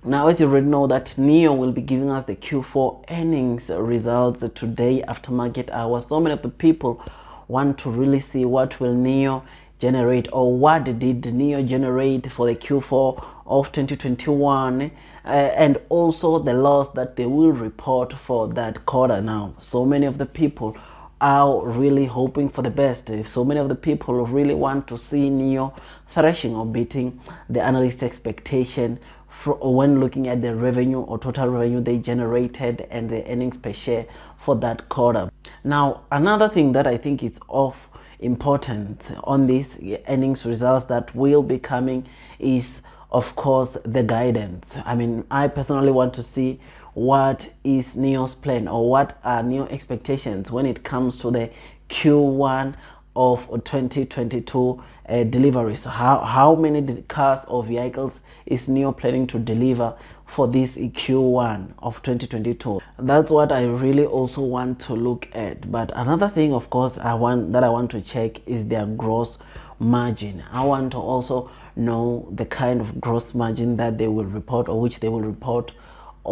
Now, as you already know, that NEO will be giving us the Q4 earnings results today after market hours. So many of the people want to really see what will NEO generate, or what did NEO generate for the Q4 of 2021, and also the loss that they will report for that quarter. Now, so many of the people are really hoping for the best. So many of the people really want to see NEO thrashing or beating the analyst expectation when looking at the revenue or total revenue they generated and the earnings per share for that quarter. Now, another thing that I think is of importance on these earnings results that will be coming is, of course, the guidance. I mean, I personally want to see what is NEO's plan, or what are NEO expectations when it comes to the Q1 of 2022 deliveries. How many cars or vehicles is NEO planning to deliver for this Q1 of 2022? That's what I really also want to look at. But another thing, of course, I want to check is their gross margin. I want to also know the kind of gross margin that they will report, or which they will report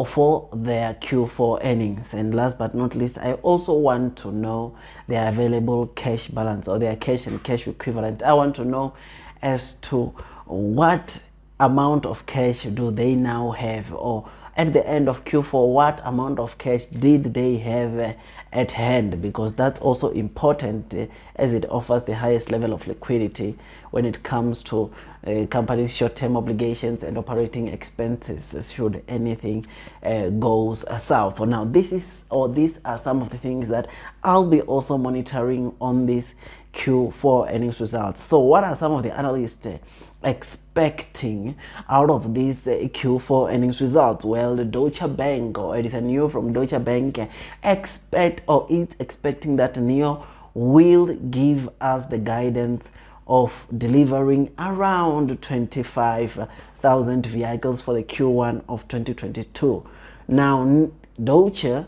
for their Q4 earnings. And last but not least, I also want to know their available cash balance, or their cash and cash equivalent. I want to know as to what amount of cash do they now have, or at the end of Q4, what amount of cash did they have at hand, because that's also important as it offers the highest level of liquidity when it comes to companies' short-term obligations and operating expenses should anything goes south. Now, these are some of the things that I'll be also monitoring on this Q4 earnings results. So what are some of the analysts expecting out of these Q4 earnings results? Well, the Deutsche Bank, or it is a NEO from Deutsche Bank, is expecting that NEO will give us the guidance of delivering around 25,000 vehicles for the Q1 of 2022. Now, Deutsche,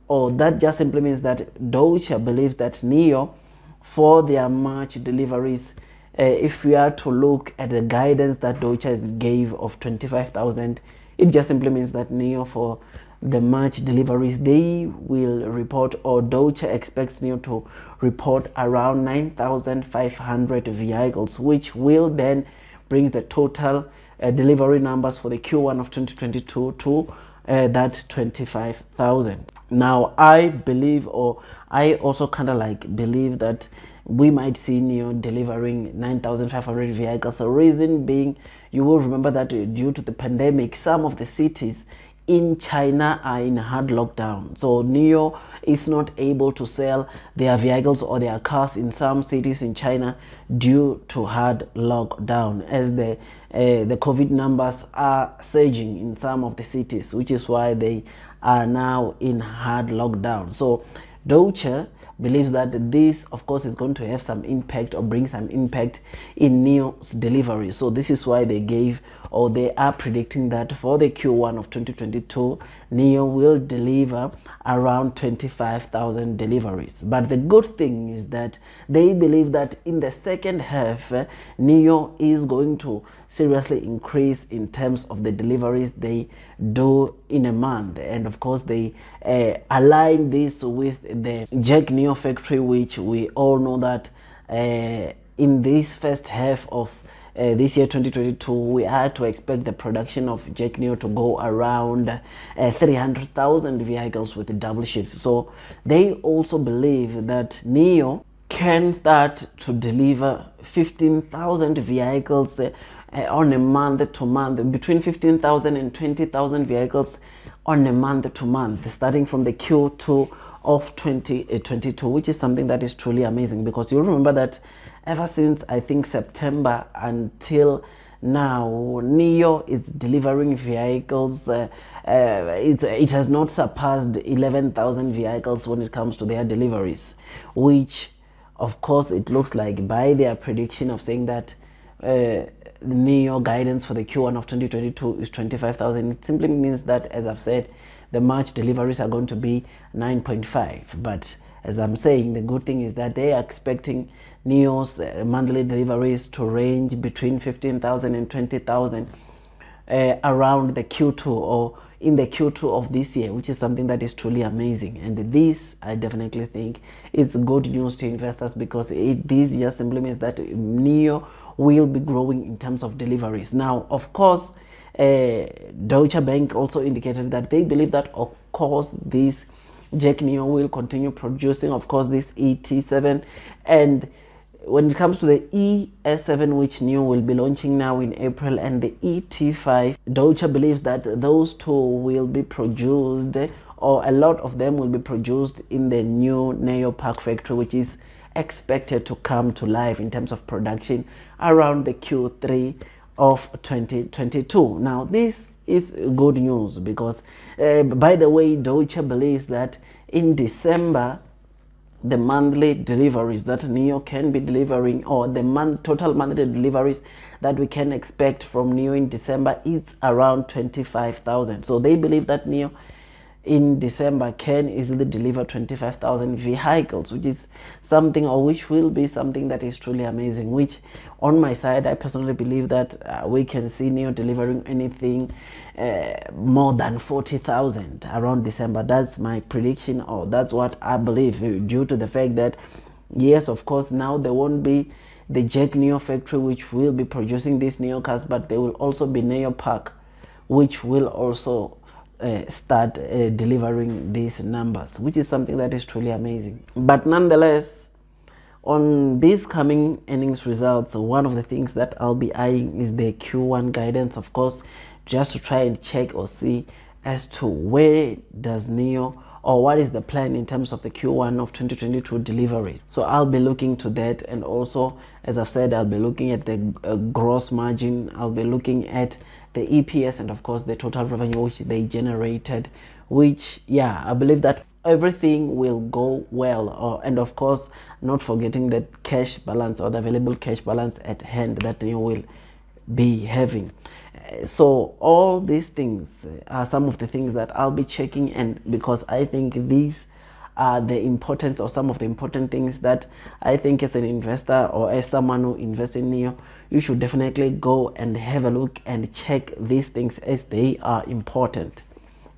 or that just simply means that Deutsche believes that NEO, for their March deliveries, if we are to look at the guidance that Deutsche gave of 25,000, it just simply means that NEO, for the March deliveries, they will report, or Deutsche expects NEO to report around 9,500 vehicles, which will then bring the total delivery numbers for the Q1 of 2022 to that 25,000. Now, I believe, or I also kind of like believe, that we might see NEO delivering 9,500 vehicles. The reason being, you will remember that due to the pandemic, some of the cities in China are in hard lockdown. So NEO is not able to sell their vehicles or their cars in some cities in China due to hard lockdown, as the COVID numbers are surging in some of the cities, which is why they are now in hard lockdown. So Deutsche believes that this, of course, is going to have some impact, or bring some impact in NEO's delivery. So this is why they gave, or they are predicting, that for the Q1 of 2022, NEO will deliver around 25,000 deliveries. But the good thing is that they believe that in the second half, NEO is going to seriously increase in terms of the deliveries they do in a month. And of course, they align this with the Jack NEO factory, which we all know that in this first half of this year 2022, we are to expect the production of Jack NEO to go around 300,000 vehicles with the double shifts. So they also believe that NEO can start to deliver 15,000 vehicles on a month to month, between 15,000 and 20,000 vehicles on a month to month, starting from the Q2 of 2022, which is something that is truly amazing, because you remember that ever since, I think, September until now, NEO is delivering vehicles. It has not surpassed 11,000 vehicles when it comes to their deliveries, which, of course, it looks like by their prediction of saying that the NEO guidance for the Q1 of 2022 is 25,000. It simply means that, as I've said, the March deliveries are going to be 9.5. But as I'm saying, the good thing is that they are expecting NEO's monthly deliveries to range between 15,000 and 20,000 around the Q2 or in the Q2 of this year, which is something that is truly amazing. And this, I definitely think, it's good news to investors, because this just simply means that NIO will be growing in terms of deliveries. Now, of course, Deutsche Bank also indicated that they believe that, of course, this Jack NIO will continue producing, of course, this ET7. And when it comes to the ES7, which NIO will be launching now in April, and the ET5, Deutsche believes that those two will be produced, or a lot of them will be produced in the new NIO Park factory, which is expected to come to life in terms of production around the Q3 of 2022. Now, this is good news because, by the way, Deutsche believes that in December, the monthly deliveries that NIO can be delivering, or the total monthly deliveries that we can expect from NIO in December, it's around 25,000. So they believe that NIO in December can easily deliver 25,000 vehicles, which is something, or which will be something that is truly amazing, which on my side, I personally believe that we can see NIO delivering anything more than 40,000 around December. That's my prediction, or that's what I believe, due to the fact that, yes, of course, now there won't be the Jack NIO factory which will be producing these NIO cars, but there will also be NIO Park, which will also start delivering these numbers, which is something that is truly amazing. But nonetheless, on these coming earnings results, one of the things that I'll be eyeing is the Q1 guidance, of course, just to try and check or see as to where does NIO, or what is the plan in terms of the Q1 of 2022 deliveries. So I'll be looking to that, and also, as I've said, I'll be looking at the gross margin, I'll be looking at the EPS, and of course the total revenue which they generated, which, yeah, I believe that everything will go well. And of course, not forgetting the cash balance, or the available cash balance at hand that you will be having. So all these things are some of the things that I'll be checking, and because I think these are the important, or some of the important things that I think as an investor, or as someone who invests in NIO, you should definitely go and have a look and check these things, as they are important.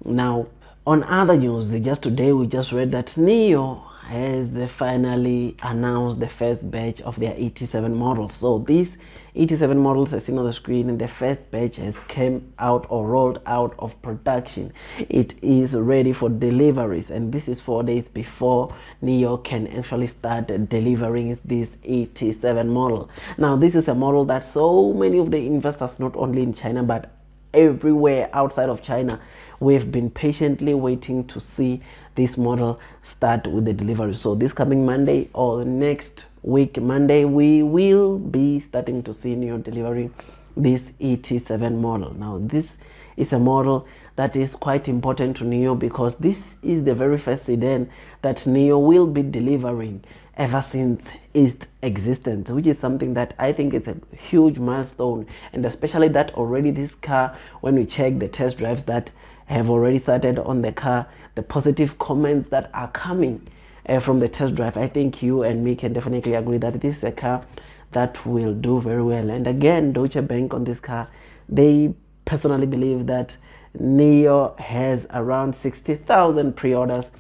Now, on other news, just today we just read that NIO has finally announced the first batch of their ET7 models. So these ET7 models, as seen on the screen, the first batch has came out, or rolled out of production. It is ready for deliveries, and this is 4 days before NIO can actually start delivering this ET7 model. Now, this is a model that so many of the investors, not only in China but everywhere outside of China, we've been patiently waiting to see this model start with the delivery. So this coming Monday, or next week Monday, we will be starting to see NIO delivering this ET7 model. Now, this is a model that is quite important to NIO, because this is the very first sedan that NIO will be delivering ever since its existence, which is something that I think is a huge milestone. And especially that already this car, when we check the test drives that have already started on the car, the positive comments that are coming from the test drive, I think you and me can definitely agree that this is a car that will do very well. And again, Deutsche Bank on this car, they personally believe that NIO has around 60,000 pre-orders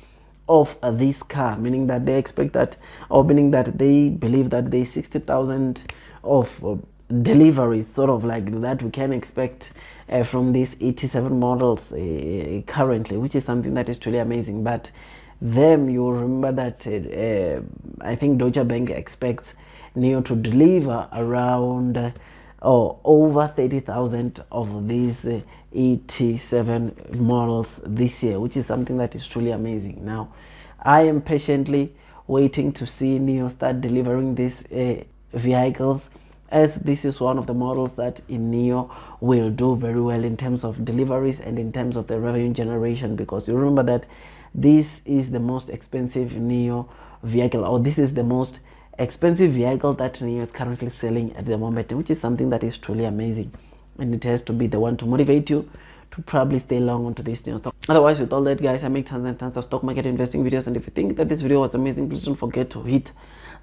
of this car, meaning that they expect that, or meaning that they believe that the 60,000 of deliveries, sort of like that, we can expect from these ET7 models currently, which is something that is truly amazing. But them, you will remember that I think Deutsche Bank expects NIO to deliver around or over 30,000 of these ET7 models this year, which is something that is truly amazing. Now, I am patiently waiting to see NIO start delivering these vehicles, as this is one of the models that in NIO will do very well in terms of deliveries and in terms of the revenue generation, because you remember that this is the most expensive NIO vehicle, or this is the most expensive vehicle that NIO is currently selling at the moment, which is something that is truly amazing, and it has to be the one to motivate you to probably stay long onto this new stock. Otherwise, with all that, guys, I make tons and tons of stock market investing videos, and if you think that this video was amazing, please don't forget to hit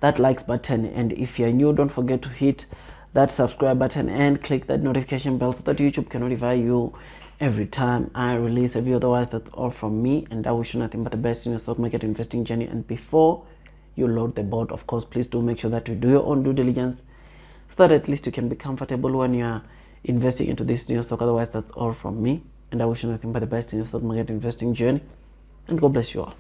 that likes button, and if you're new, don't forget to hit that subscribe button and click that notification bell so that YouTube can notify you every time I release a video. Otherwise, that's all from me, and I wish you nothing but the best in your stock market investing journey. And before you load the board, of course, please do make sure that you do your own due diligence so that at least you can be comfortable when you are investing into this new stock. Otherwise, that's all from me, and I wish you nothing but the best in your stock market investing journey, and God bless you all.